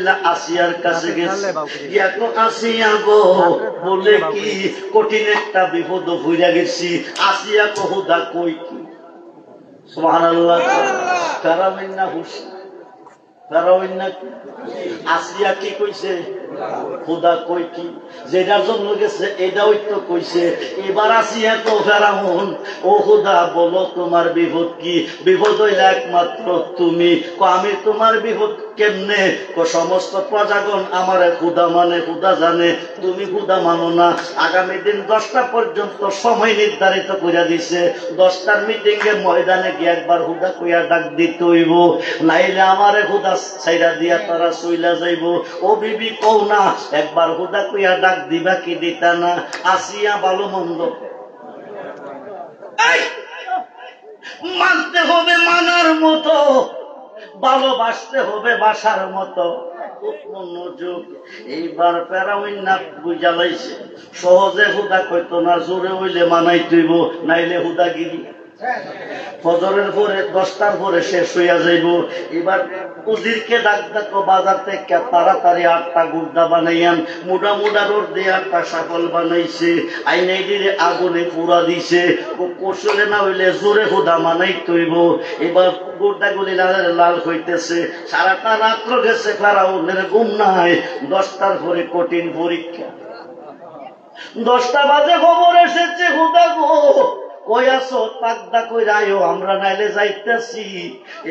বিসমিল্লাহ আসিয়ার কাছে গেছে, গিয়া কো আসিয়া গো বলে কি কঠিন একটা বিপদ হইয়া গেছি। আসিয়া কো হুদা কই কি? সুবহানাল্লাহ। কারামিন্না হুসেন আসিয়া কি কইছে? খুদা কই কি? যেটার জন্য গেছে এটাও তো কইছে। এবার আসিয়া তো ফেরাউন, ও খুদা বলো তোমার বিপদ কি? বিপদ হইলে একমাত্র তুমি। আমি তোমার বিপদ কেমনে? সমস্ত প্রজাগণ আমারে খুদা মানে, খুদা জানে, তুমি খুদা মানো না। আগামী দিন 10টা পর্যন্ত সময় নির্ধারিত করে দিছে। 10টার মিটিং এ ময়দানে গিয়ে একবার খুদা কইয়া ডাক দিতে হইব, নাইলে আমারে খুদা ছাইরা দিয়া তারা চইলা যাইব। ও বিবি কও না, একবার খুদা কইয়া ডাক দিবা কি দিতা না? আসিয়া ভালো মন্দ মানতে হবে মানার মতো, ভালোবাসতে হবে বাসার মতো। এইবার ফেরাউন না বুঝালাইছে, সহজে হুদা কইতো না, জোরে হইলে মানাই তুইব, নাইলে হুদাগিরি। ফজরের পরে 10টার পরে শেষ হইয়া যাইব। এবার উজিরকে ডাক ডাকো বাজার থেকে তাড়াতাড়ি 8টা গুর্দা বানাইয়ান। মুডা মুডা রোড দিয়ে 8টা সাফল বানাইছে, আইনে দিয়ে আগুনে পুরা দিছে। কৌশলে না হইলে জোরে হুদা মানাই তৈব। এবার গুর্দা গুলি লাল লাল হইতেছে। সারাটা রাত্র গেছে, ফেরাউনের ঘুম নাই। 10টার পরে কঠিন পরীক্ষা। 10টা বাজে খবর এসেছে, হুদা গো কই আছো? তাকদা কই রায়ো, আমরা নাইলে যাইতেছি।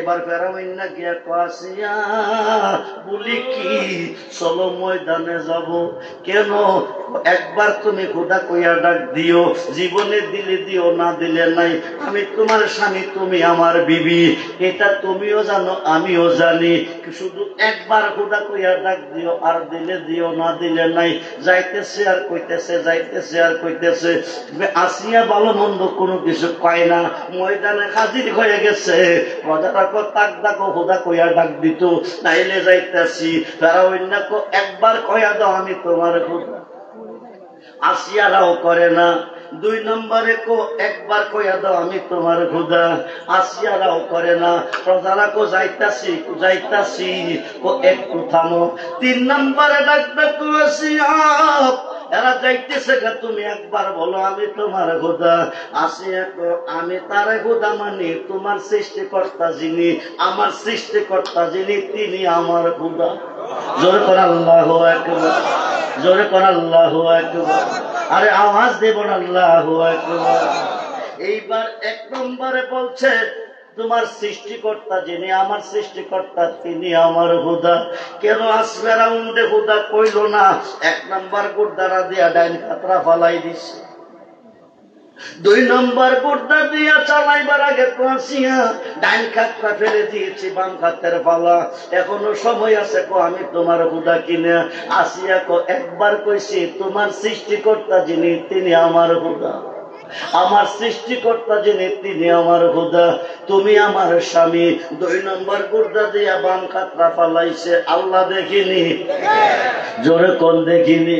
এবার ফেরাউন না গিয়া কাসিয়া বলি কি, চলো ময়দানে যাব। কেন? একবার তুমি খোদা কইয়া ডাক দিও, জীবনে দিলে দিও, না দিলে নাই। আমি তোমার স্বামী, তুমি আমার বিবি, এটা তুমিও জানো আমিও জানি। শুধু একবার খোদা কইয়া ডাক দিও, আর দিলে দিও, না দিলে নাই। যাইতেছে আর কইতেছে, যাইতেছে আর কইতেছে। আসিয়া ভালো মন্দ কোনো কিছু কয় না, ময়দানে হাজির হয়ে গেছে। প্রজারা কো তাক ডাকো, খোদা কইয়া ডাক দিত, নাইলে যাইতেছি। ফেরাউন না কো একবার কইয়া দাও, আমি তোমার খোদা। আসিয়ারাও করে না। 2 নম্বরে কো একবার কইয়া দাও, আমি তোমার খোদা। আসিয়ারাও করে না। প্রজারা কো যাইতাছি যাইতাছি, কো একটু থামো। 3 নম্বরে ডাক ডাকো আসিয়া, এরা যাইতেছে, তুমি একবার বলো আমি তোমার খোদা। আসিয়া কো আমি তারে খোদা মানি, তোমার সৃষ্টিকর্তা যিনি, আমার সৃষ্টিকর্তা যিনি, তিনি আমার খোদা। জোরে কর আল্লাহু আকবার, জোরে কর আল্লাহু আকবার। আরে আওয়াজ দেব না, আল্লাহু আকবার। এইবার 1 নম্বরে বলছে তোমার সৃষ্টিকর্তা যিনি, আমার সৃষ্টিকর্তা তিনি আমার খোদা। কেন আসফেরাউন দে খোদা কইল না? 1 নম্বর গুর্দারা দিয়া ডাইন খাতরা ফালাই দিছে। 2 নম্বর গুর্দা দিয়া চালাইবার আগে আসিয়া ডাইন খাতরা ফেলে দিয়েছি, বাম খাতের ফালা। এখনো সময় আছে, কো আমি তোমার খোদা কিনা। আসিয়া কো একবার কইছি তোমার সৃষ্টিকর্তা যিনি, তিনি আমার খোদা। আমার সৃষ্টিকর্তা যিনি, তিনি আমার খোদা, তুমি আমার স্বামী। 2 নম্বর গুর্দা দিয়া বাম খাতরা ফালাইছে। আল্লাহ দেখিনি? জোরে কোন দেখিনি?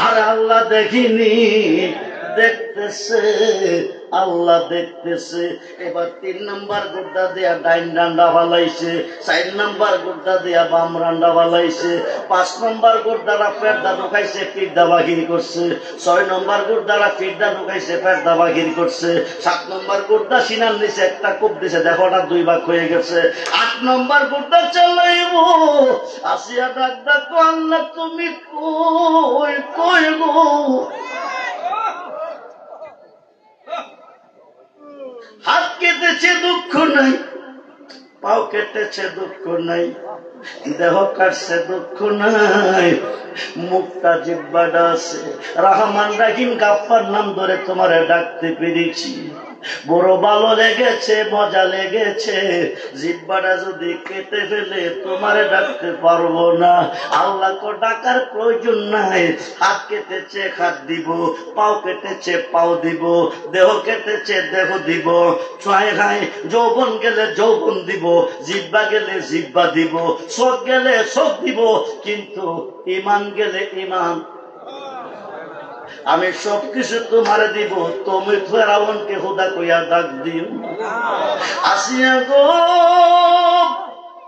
আর আল্লাহ দেখিনি? দেখতেছে, আল্লাহ দেখতেছে। এবার 3 নম্বর গুর্দা দিয়া ডাইন ডান্ডা ফালাইছে, 4 নম্বর গুর্দা দিয়া বাম রান্ডা ফালাইছে, 5 নম্বর গুর্দারা পেটদা ঢুকাইছে, পিঠদা বাহির করছে, 6 নম্বর গুর্দারা পিঠদা ঢুকাইছে, পেটদা বাহির করছে, 7 নম্বর গুর্দা সিনার নিচে একটা কূপ দিছে, দেখো ওটা 2 ভাগ হয়ে গেছে। 8 নম্বর গুর্দা চালাইব। আসিয়া ডাক ডাকো, আল্লাহ তুমি কই কই গো? হাত কেটেছে দুঃখ নাই, পাও কেটেছে দুঃখ নাই, দেহ কাটছে দুঃখ নাই, মুখটা জিহ্বাটা আছে। রহমান রাহিম গাফফার নাম ধরে তোমারে ডাকতে পেরেছি, বড় ভালো লেগেছে, মজা লেগেছে। জিহ্বাটা যদি কেটে ফেলে তোমারে ডাকতে পারবো না। আল্লাহ কো ডাকার প্রয়োজন নাই। হাত কেটেছে হাত দিব, পাও কেটেছে পাও দিব, দেহ কেটেছে দেহ দিব, ছয় খায় যৌবন গেলে যৌবন দিব, জিহ্বা গেলে জিহ্বা দিব, চোখ গেলে চোখ দিব, কিন্তু ইমান গেলে ইমান। আমি সবকিছু তোমার দিব, তুমি ফেরাউনকে খোদা কইয়া ডাক দিও। আসিয়া গো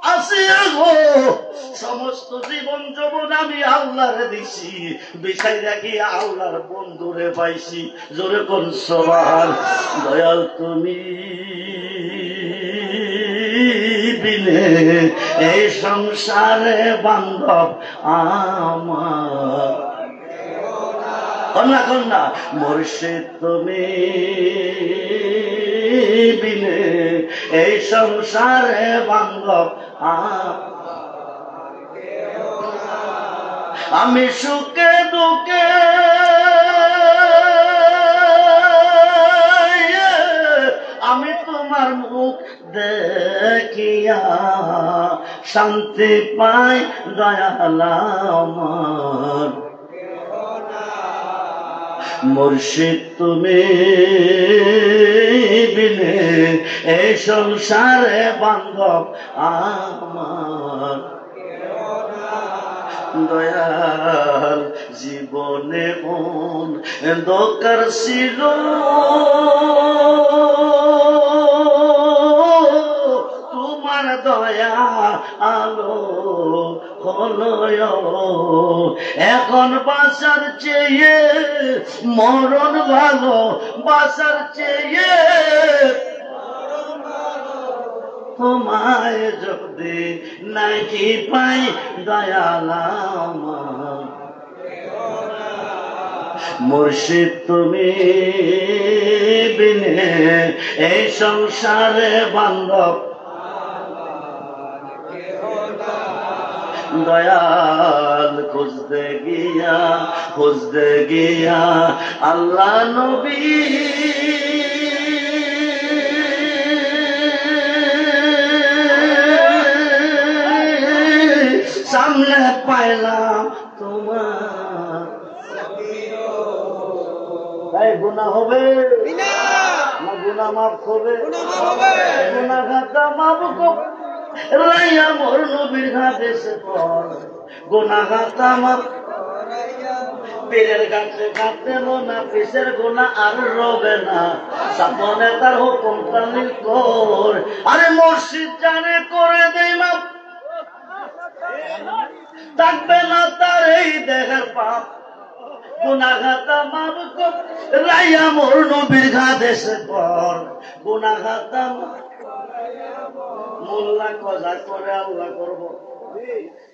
আসিয়া গো সমস্ত জীবন যৌবন আমি আল্লাহরে দিছি, বিষয় দেখি আল্লাহর বন্ধুরে পাইছি। জোরে কোন সুবহান। দয়াল তুমি বিনে এই সংসারে বান্ধব আমার কন্যা কন্যা, মুর্শিদ তুমি বিনে এই সংসারে বান্ধব আমি সুখে দুঃখে আমি তোমার মুখ দেখিয়া শান্তি পাই দয়াল আমার। মুর্শিদ তুমি বিনে এই সংসারে বান্ধব আমার দয়াল। জীবনে মন দরকার ছিল তোমার দয়া আলো হলো, এখন বাঁচার চেয়ে মরণ ভালো, বাঁচার চেয়ে তোমায় যদি নাকি পাই দয়াল আমার। মুর্শিদ তুমি বিনে এই সংসারে বান্ধব দয়াল। খুঁজতে গিয়া আল্লাহ নবী সামনে পাইলাম তোমার। গুনাহ হবে না গুনাহ মাফ হবে, গুনাহ খাতা মাফ করবে রাইয়া মোর নবীর হাদিসে পর গুনাহ খাতা মাফ। পীরের কাছে কাঁদতে মনা পিসের গুনাহ আর রবে না, সামনে তার হুকুম তামিল কর। আরে মুর্শিদ জানে করে দেই মাফ, থাকবে না তার এই দেহের পাপ। গুনাহ খাতা মাফ কর রাইয়া মোর নবীর হাদিসে পর গুনাহ খাতা মাফ। মোল্লা যা করে আল্লাহ করব,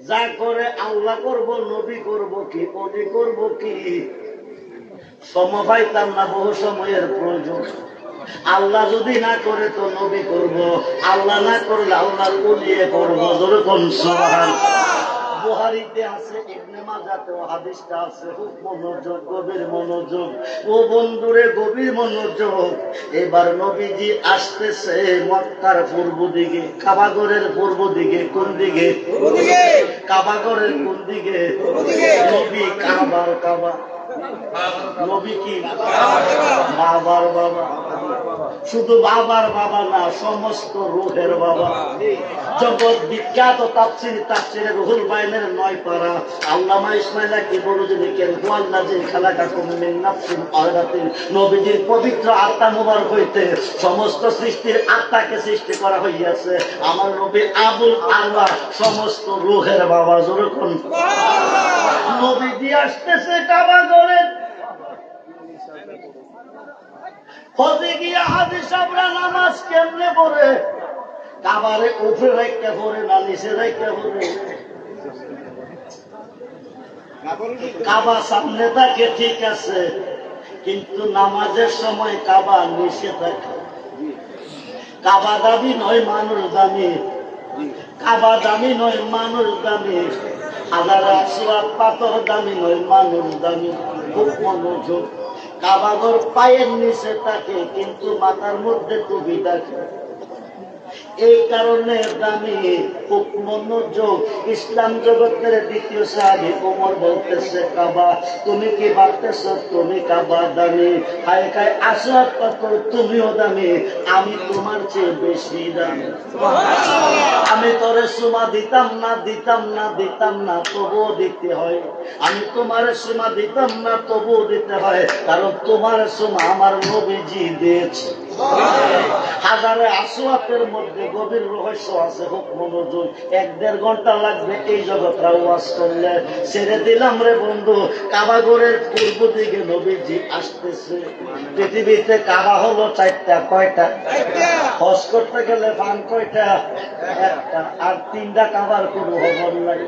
যা করে আল্লাহ করব, নবী করব কি অলি করব কি সমবাইতাম না, বহু সময়ের প্রয়োজন। আল্লাহ যদি না করে তো নবী করব, আল্লাহ না করলে আল্লাহর ওলিয়ে করব। জোরে কোন সুবহানাল্লাহ। বুখারীতে আছে, ইবনে মাজাতেও হাদিসটা আছে। খুব মনোযোগ, গভীর মনোযোগ ও বন্ধুরে, গভীর মনোযোগ। এবার নবীজি আসতেছে মক্কার পূর্ব দিকে, কাবাগরের পূর্ব দিকে। কোন দিকে? কাবাগরের কোন দিকে? নবী কাবার কাবা, নবী কি বাবার বাবা। শুধু বাবার বাবা না, সমস্ত রুহের বাবা। জগৎ বিখ্যাত তাফসীরে রুহুল বাইনের 9 পারা। আল্লামা ইসমাইল কি বলে লিখেন, হুয়াল্লাযী খালাকাকুম মিন নাফসিন ওয়াহিদাতিন। নবীজির পবিত্র আত্মা মুবারক হইতে সমস্ত সৃষ্টির আত্মাকে সৃষ্টি করা হইয়াছে। আমার নবী আবুল আল্লাহ, সমস্ত রুহের বাবা। জোরে কোন সুবহানাল্লাহ। নবীজি আসতেছে কাবাগরে, হতে গিয়া হাজি সাহেবরা নামাজ কেমনে পড়ে? কাবারে উপরে রাখতে পড়ে না নিচে রাখতে পড়ে? কাবা সামনে থাকে ঠিক আছে, কিন্তু নামাজের সময় কাবা নিচে থাকে। কাবা দামি নয় মানুষ দামি, কাবা দামি নয় মানুষ দামি, হাজার আসওয়াদ পাথর দামি নয় মানুষ দামি। খুব মনোযোগ। কাবাগর পায়ের নিচে থাকে, কিন্তু মাথার মধ্যে টুপি থাকে। এই কারণে দামি। খুব মনোযোগ। ইসলাম জগতের দ্বিতীয় সাহাবী ওমর বলতেছে, কাবা তুমি কি ভাবতেছ তুমি কাবা দামি? হায় খায় আসওয়াদ পাথর তুমিও দামি, আমি তোমার চেয়ে বেশি দামি। আমি তোরে সুমা দিতাম না দিতাম না দিতাম না, তবুও দিতে হয়। আমি তোমার সুমা দিতাম না, তবুও দিতে হয়, কারণ তোমার সুমা আমার নবীজি দিয়েছে। হাজারে আসওয়াতের মধ্যে গভীর রহস্য আছে। হোক মনোযোগ, 1-1.5 ঘন্টা লাগবে এই জগৎটা ওয়াজ করলে। ছেড়ে দিলাম রে বন্ধু। কাবাগরের পূর্ব দিকে নবীজি আসতেছে। পৃথিবীতে কাবা হলো 4টা। কয়টা? হজ করতে গেলে ফান কয়টা? 1টা। আর 3টা কাবার কোনো খবর নাই।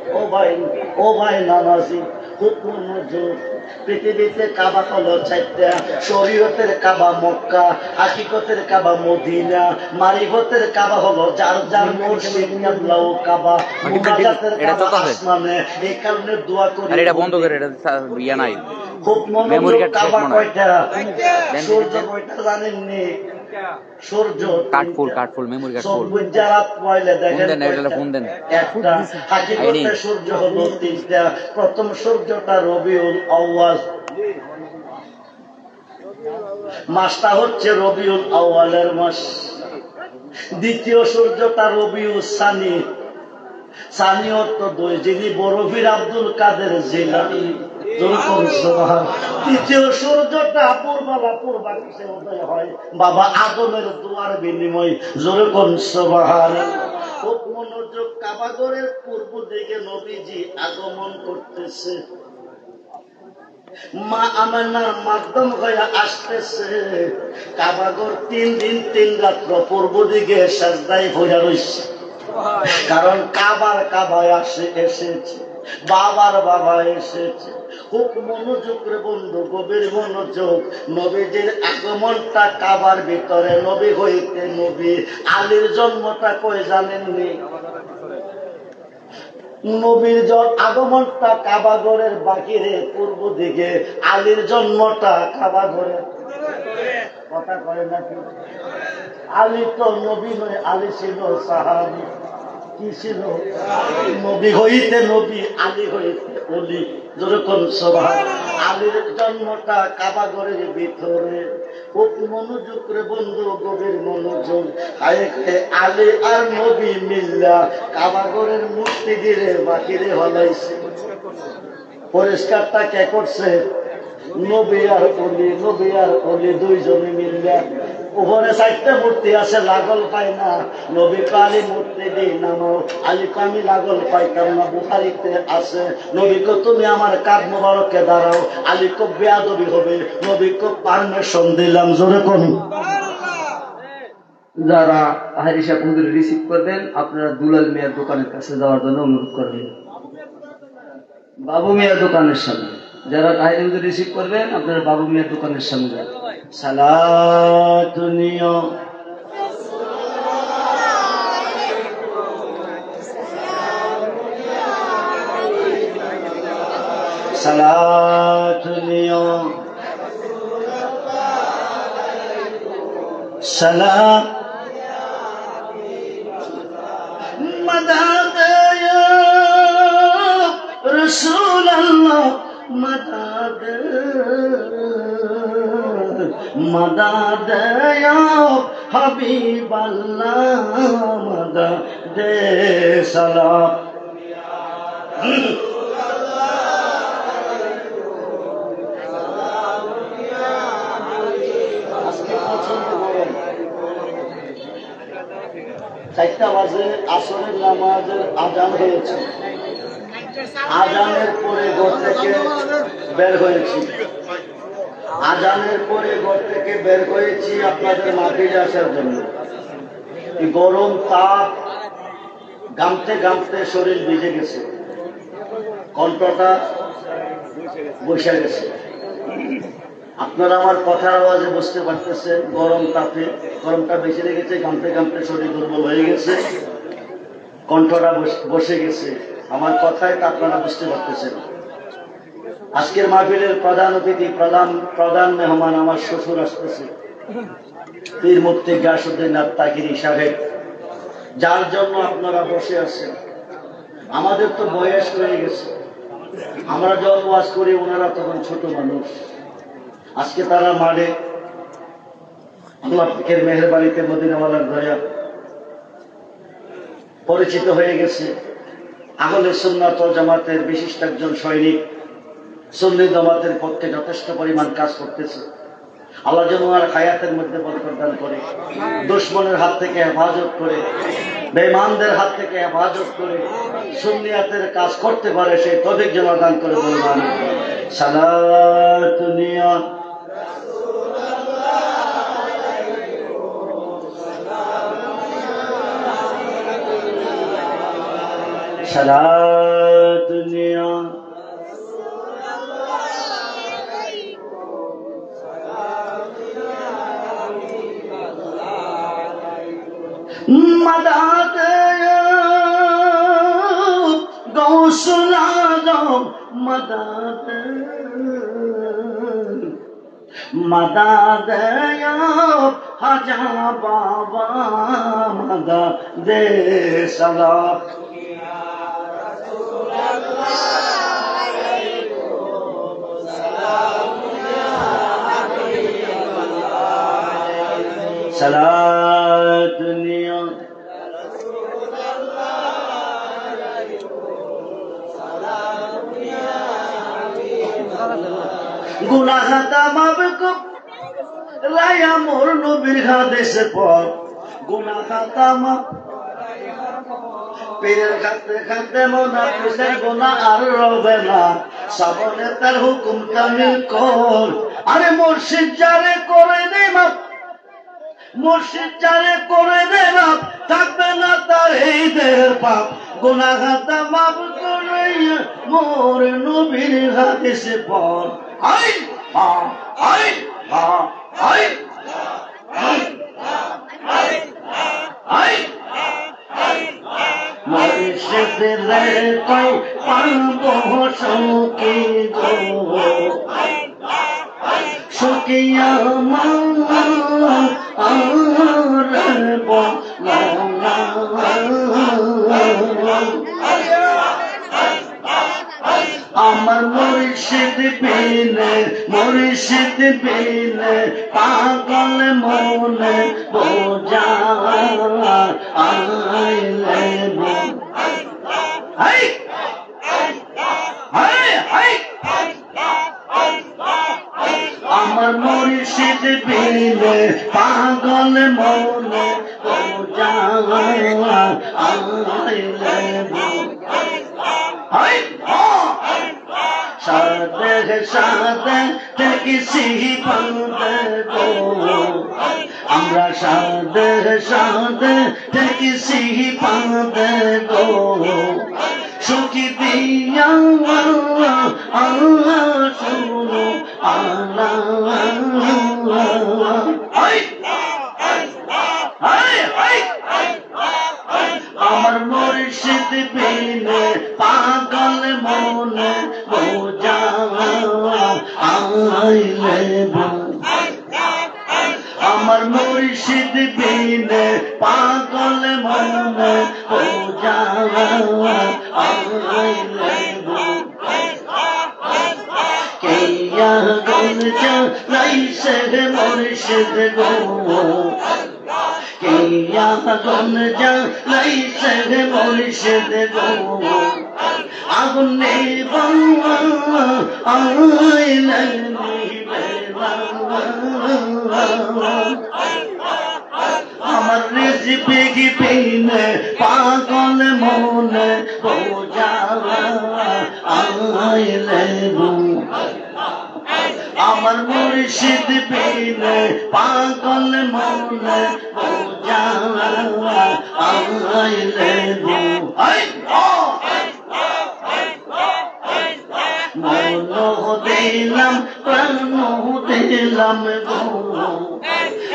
ও ভাই নামাজি, খুব মনোযোগ। পৃথিবীতে কাবা হলো 4টা। শরীয়তের কাবা মক্কা, হাকিকতের কাবা মদিনা, মারিফতের কাবা হলো যার যার মসজিদ, কিবলাও কাবা, মুনাজাতের কাবা আসমানে। এই কারণে দোয়া করি। আরে এটা বন্ধ করে, এটা ইয়া নাই। খুব মনোযোগ। কাবা কয়টা? সূর্য কয়টা জানেননি? সূর্য কাঠফুল মেমোরি কার্ড ফুল। যারা পয়লে দেখেন ফোন দেন। একটা। হাকিকতে সূর্য হলো 3টা। প্রথম সূর্যটা রবিউল আউয়াল, মাসটা হচ্ছে রবিউল আউয়ালের মাস। দ্বিতীয় সূর্যটা রবিউল সানি, সানি অর্থ 2, যিনি বরফির আব্দুল কাদের জিলানী। তৃতীয় সূর্যটা পূর্বাকাশে উদয় হয় বাবা আদমের দোয়ার বিনিময়। জোরে কোন সুবহানাল্লাহ। খুব মনোযোগ। কাবাগরের পূর্ব দিকে নবীজি আগমন করতেছে। মা আমেনার মাধ্যম হয়ে আসতেছে। কাবাগর 3 দিন 3 রাত্র পূর্ব দিকে সাজদায় হয়ে রয়েছে। কারণ কাবায় এসেছে, বাবার বাবা এসেছে। খুব মনোযোগ রে বন্ধু, গভীর মনোযোগ। নবীজির আগমনটা কাবার ভিতরে, নবী হইতে নবী। আলীর জন্মটা কই জানেননি? নবীর আগমনটা কাবাগরের বাকিরে পূর্ব দিকে, আলীর জন্মটা কাবাগরের। কথা কয় নাকি? আলী তো নবী নয়, আলী ছিল সাহাবী। কি ছিল? নবী হইতে নবী, আলী হইতে অলি। যেরকম সুবহানাল্লাহ। আলীর জন্মটা কাবাগরের ভিতরে। খুব মনোযোগ রে বন্ধু, গভীর মনোযোগ। আলী আর নবী মিল্লা কাবাগরের মূর্তি দিয়ে বাকিরে হলাইছে। পরিষ্কারটা কে করছে? নবী আর অলি 2 জনে মিললে। উপরে 4টা মূর্তি আছে, লাগল পায় না। নবী আলী মূর্তি দিয়ে নামাও। আলীকে আমি লাগল পাইতাম না। বুখারীতে আছে, নবীকে তুমি আমার কাঁধ মোবারকে দাঁড়াও। আলীকে বেয়াদবি হবে, নবীকে পারমিশন দিলাম। জোরে কোন। যারা হাজি সাহেব হুজুর রিসিভ করবেন, আপনারা দুলাল মিয়ার দোকানের কাছে যাওয়ার জন্য অনুরোধ করবেন। বাবু মিয়ার দোকানের সামনে যারা হাজি হুজুর রিসিভ করবেন, আপনারা বাবু মিয়ার দোকানের সামনে যান। সালাতুনিয়া সালাতুনিয়া সালাম مدد يا رسول الله مدد مدد يا حبيب الله مدد سلام চারটা বাজে আসরের নামাজের আজান হয়েছে। আজানের পরে ঘর থেকে বের হয়েছি। আজানের পরে ঘর থেকে বের হয়েছি আপনাদের মাহফিলে আসার জন্য। গরম তাপ, গামতে গামতে শরীর ভিজে গেছে, কণ্ঠটা বসে গেছে। আপনারা আমার কথার আওয়াজে বুঝতে পারতেছেন গরম তাপে, গরমটা বেশি লেগেছে, গামতে গামতে শরীর দুর্বল হয়ে গেছে, কণ্ঠটা বসে গেছে। আমার কথায় তা আপনারা বুঝতে পারতেছেন। আজকের মাহফিলের প্রধান অতিথি, প্রধান মেহমান আমার শ্বশুর আসতেছে, পীর মুফতি গিয়াসউদ্দিন আত্তাকিরি সাহেব, যার জন্য আপনারা বসে আছেন। আমাদের তো বয়স হয়ে গেছে, আমরা যখন ওয়াজ করি ওনারা তখন ছোট মানুষ। আজকে তারা মারে আল্লাহ পাকের মেহেরবানিতে মদিনাওয়ালার দয়া পরিচিত হয়ে গেছে। আহলে সুন্নাত ওয়াল জামাতের বিশিষ্ট একজন সৈনিক, সুন্নি জামাতের পক্ষে যথেষ্ট পরিমাণ কাজ করতেছে। আল্লাহ যেন আর হায়াতের মধ্যে বরকত দান করে, দুশমনের হাত থেকে হেফাজত করে, বেঈমানদের হাত থেকে হেফাজত করে সুন্নিয়াতের কাজ করতে পারে সেই তৌফিক যেন দান করে বলবেন সালাতু নিয়া সালাতু নিয়া मदद गौसल आज़म मदद मदद हजा बाबा मदद सलाम सलात निया गुनाह तामाब को राया मोर नबीर हादिসের পর गुनाह तामाब পীরের খাতে খাতে মোনা পুষের গুনাহ আর রবে না সামনে তার হুকুম কামিল কর আরে মুর্শিদ যারে করে দে মাপ মুর্শিদ যারে করে দে মাপ থাকবে না তার এই দেহের পাপ গুনাহ তামাব করে মোর নবীর হাদিসে পর আই হা আই হা আই আই আই মুর্শিদ রে কই পাবো সকে গো সকিয়া মাওলা আর বলা আমার মুর্শিদ বিনে পাগল মনে বোঝা আইলে হাই হাই হাই আমার মুর্শিদ বিনে পাগল মনে বোঝা আইলে হাই सादे सादे ते किसी बंदे को हमरा सादे सादे ते किसी बंदे को सुखी दिया अल्लाह सुनो अल्लाह हाय हाय हाय আমার মুর্শিদ বিনে পাগল মনে বোঝা আইলে আমার মুর্শিদ বিনে পাগল মনে বোঝা আইলে কেয়া গঞ্জা লাইসে মুর্শিদ গো किया गंजा लाइसे मुर्शिद गो आगुने बंगा आइले আমার রেসিপি কি পিনে পাগল মনে বোঝা আইলে আমার মুর্শিদ বিনে পাগল মনে বোঝা আইলে মন দিলাম প্রাণ দিলাম গো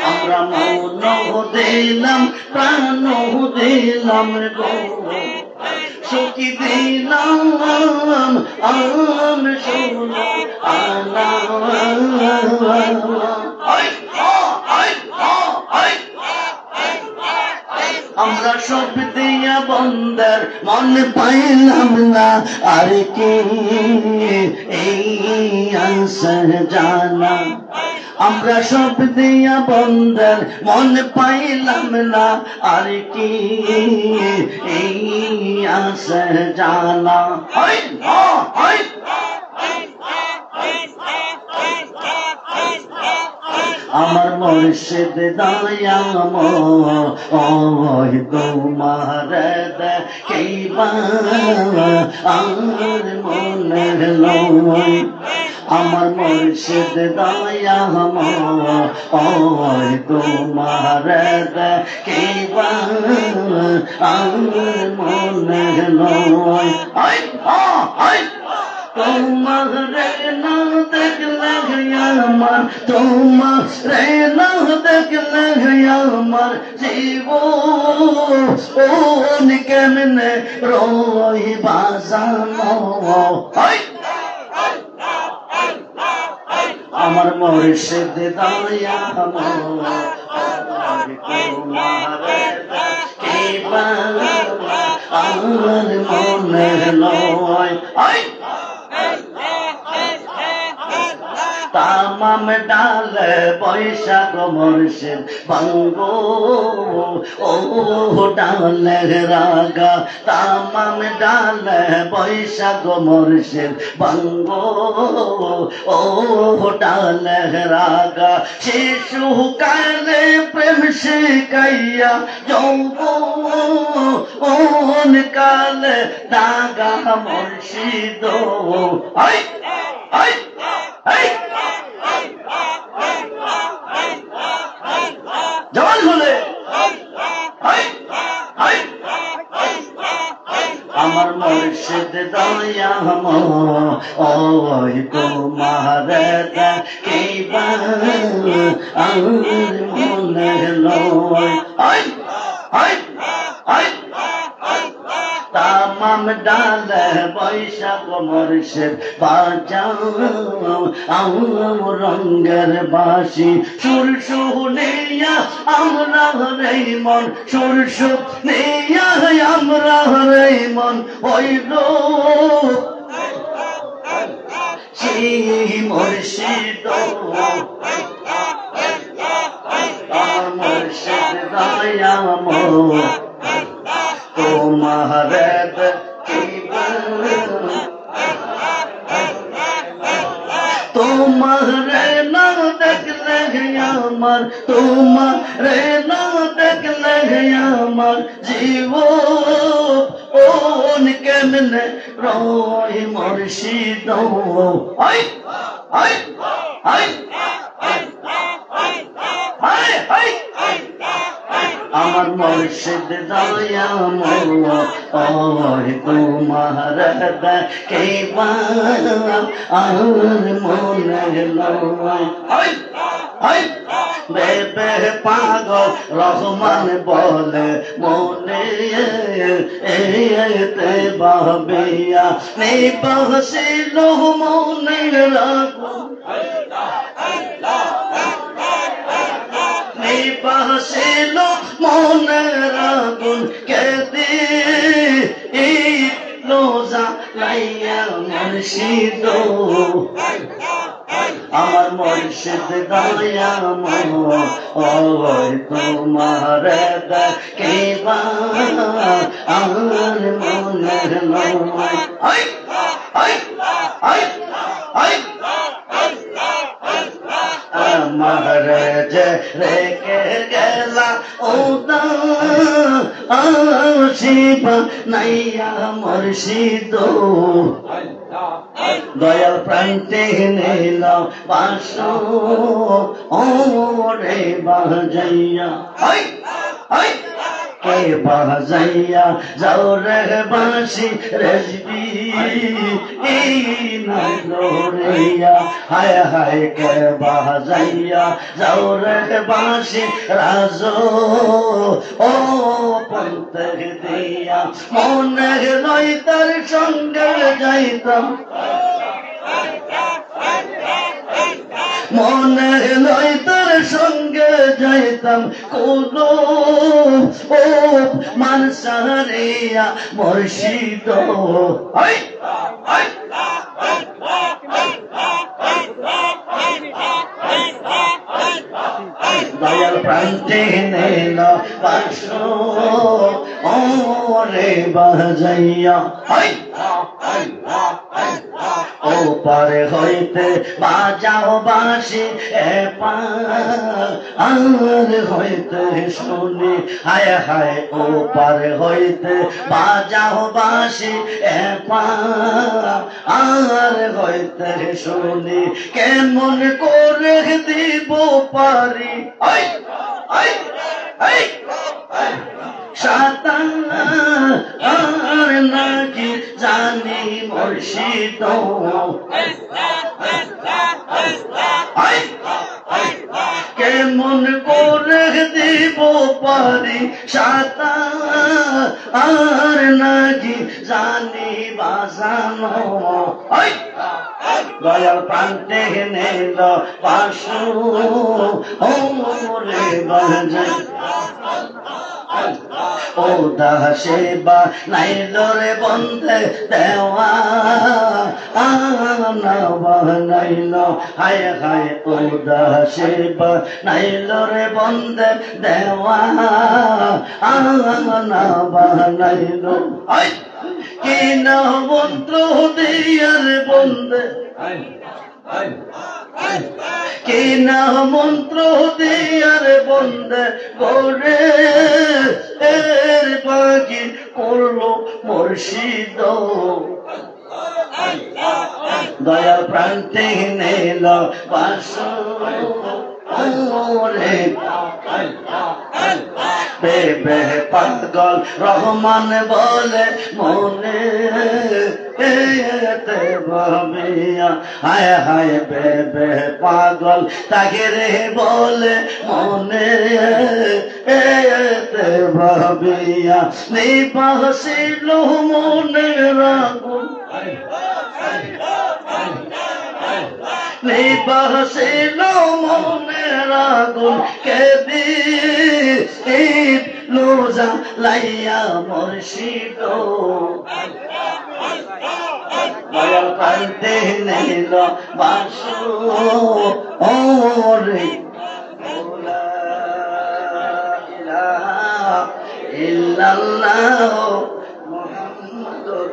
আমরা মন দিলাম প্রাণ দিলাম গো সুখী দিলাম আম শোনো আমরা সব দিয়া বন্দর মন পাইলাম না আর কি এই আনসার জানা আমরা সব দিয়া বন্দর মন পাইলাম না আর কি এই আনসার জানা হাই হাই মুর্শিদ দয়াময় তোমার দেখিবা আর মনে লয় আমার মুর্শিদ দয়াময় তোমার দেখিবা আর মনে লয় তোমার না দেখলে আমার তোমার না দেখলে আমার জীবন কেমনে রই বাজানো আমার মুর্শিদ দয়াময় তোমার দেখিবা আর মনে লয় তামাম ডালে বৈশাখ মুর্শিদ ভঙ্গ ও ডালে রাগা তামাম ডালে বৈশাখ মুর্শিদ ভঙ্গ ও ডালে রাগা শিশু কালে প্রেম শিখাইয়া যৌবন কালে দাগা মুর্শিদ জবান খুলে আমার মুর্শিদ দয়াময় তোমার দেখিবা আর মনে লয় তামাম ডালে বৈশাখ মুর্শিদ বাজাও রঙের বাসি সুর শুনিয়া আমরা রে মন সুর শুনিয়া আমরা রে মন হইল সেই মুর্শিদ মুর্শিদ দয়াময় তোমার দেখিবা তোমার না দেখলে আমার তোমার না দেখলে আমার জীবন কেমনে রয় মুর্শিদ আমার মুর্শিদ দয়াময় তোমার দেখিবা আর মনে লয় বেবে পাগল রহমান বলে মনে এতে বাবিয়া নেই বসিল মনে রাখো বসিল মনের আগুন কেদে লোজা লাইয়া মুর্শিদ আমার মুর্শিদ দয়াময় তোমার দেখিবা আর মনে লয় আমার যে রেখে গেলা ওদা শিবা নাইয়া মুর্শিদ দয়াল প্রান্তে নিল বাস ওরে বাজাইয়া কে বাজাইয়া যাও রে বাঁশি রেজবি নরিয়া হায় হায় কে বাজাইয়া যাও রে বাঁশি রাজ ও পন্থে দিয়া মনে লই তার সঙ্গে যাইতাম মনে লই তার সঙ্গে যাইতাম কোন ও মানসারিয়া মুর্শিদ দয়াল প্রান্তে নিল বাস ওরে বাজাইয়া ও পারে হইতে বাজাও বাঁশি আর হইতে শুনি হায় হায় ও পারে হইতে বাজাও বাঁশি আর হইতে শুনি কেমন করে দিব পারি সাঁতার নাকি জানি মুর্শিদ কেমন করে দিব পারি সাঁতার নাকি জানি বাজানো দয়াল প্রান্তে নিল পাশু ওরে বাজে ও দাসে বা নাইল রে বন্ধে দেওয়া নাইল হায় হায় ও দাসে বা নাইল রে বন্ধে দেওয়া নাইল কি না মন্ত্র দিয়ার বন্ধে কি না মন্ত্র দিয়ার বন্ধে করে এর পাখি করলো মুর্শিদ দয়া প্রান্তে নিল বাসু রে বেবে পাগল রহমান বলে মনে ভাবিয়া হায় হায় বেবে পাগল তাকে রে বলে মনে ভাবিয়া নিবাসিল মনে রাগুন নিবাসিল মনে রাগুন কেদি লোজা লাইয়া মুর্শিদ দয়াল প্রান্তে নিল বাসু ওরে ইলাহা ইল্লাল্লাহ মুহাম্মাদুর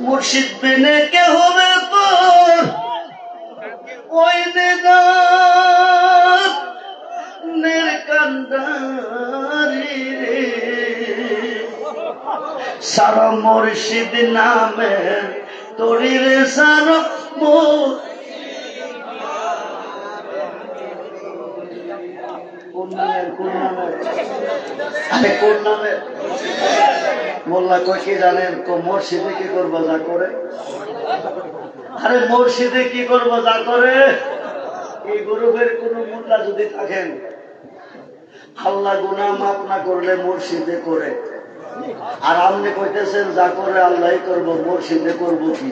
মুর্শিদ বিনে কে হবে তোর ওই নিদান নির্কান্দারি রে সারা মুর্শিদ নামে তোরি রে সারা কোন নামে মোল্লা কই কি জানেন মুর্শিদে কি করবো যা করে আরে মুর্শিদে কি করবো যা করে এই গ্রুপের কোন মোল্লা যদি থাকেন আল্লাহ গুনাহ মাফ না করলে মুর্শিদে করে আর আপনি কইতেছেন যা করে আল্লাহ করবো মুর্শিদে করবো কি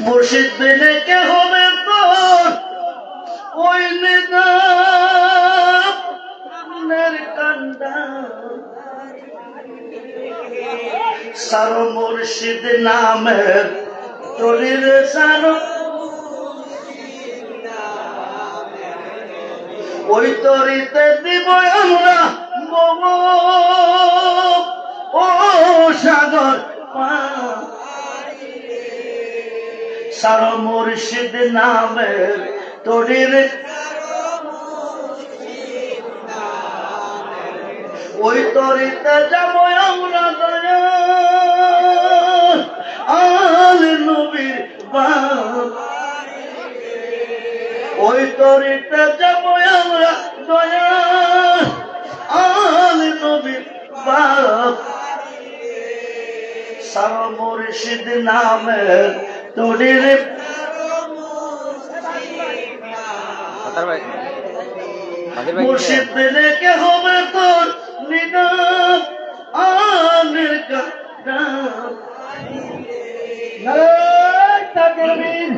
মুর্শিদ বিনে কে হবে তোর ওই নিদানের কান্দা সার মুর্শিদ নামের তরির সার ওই তরিতে দিব আমরা ও সাগর সার মুর্শিদ নামের তরির ওই তরিতে যাবো আমরা আল নবীর বাপ ওই তরিতে যাবো আমরা দয়া আল নবীর বাপ সারা মুর্শিদ নামের তরির মুর্শিদ দিলে কে হবে তোর নিদান আনের কান্না তাকবীর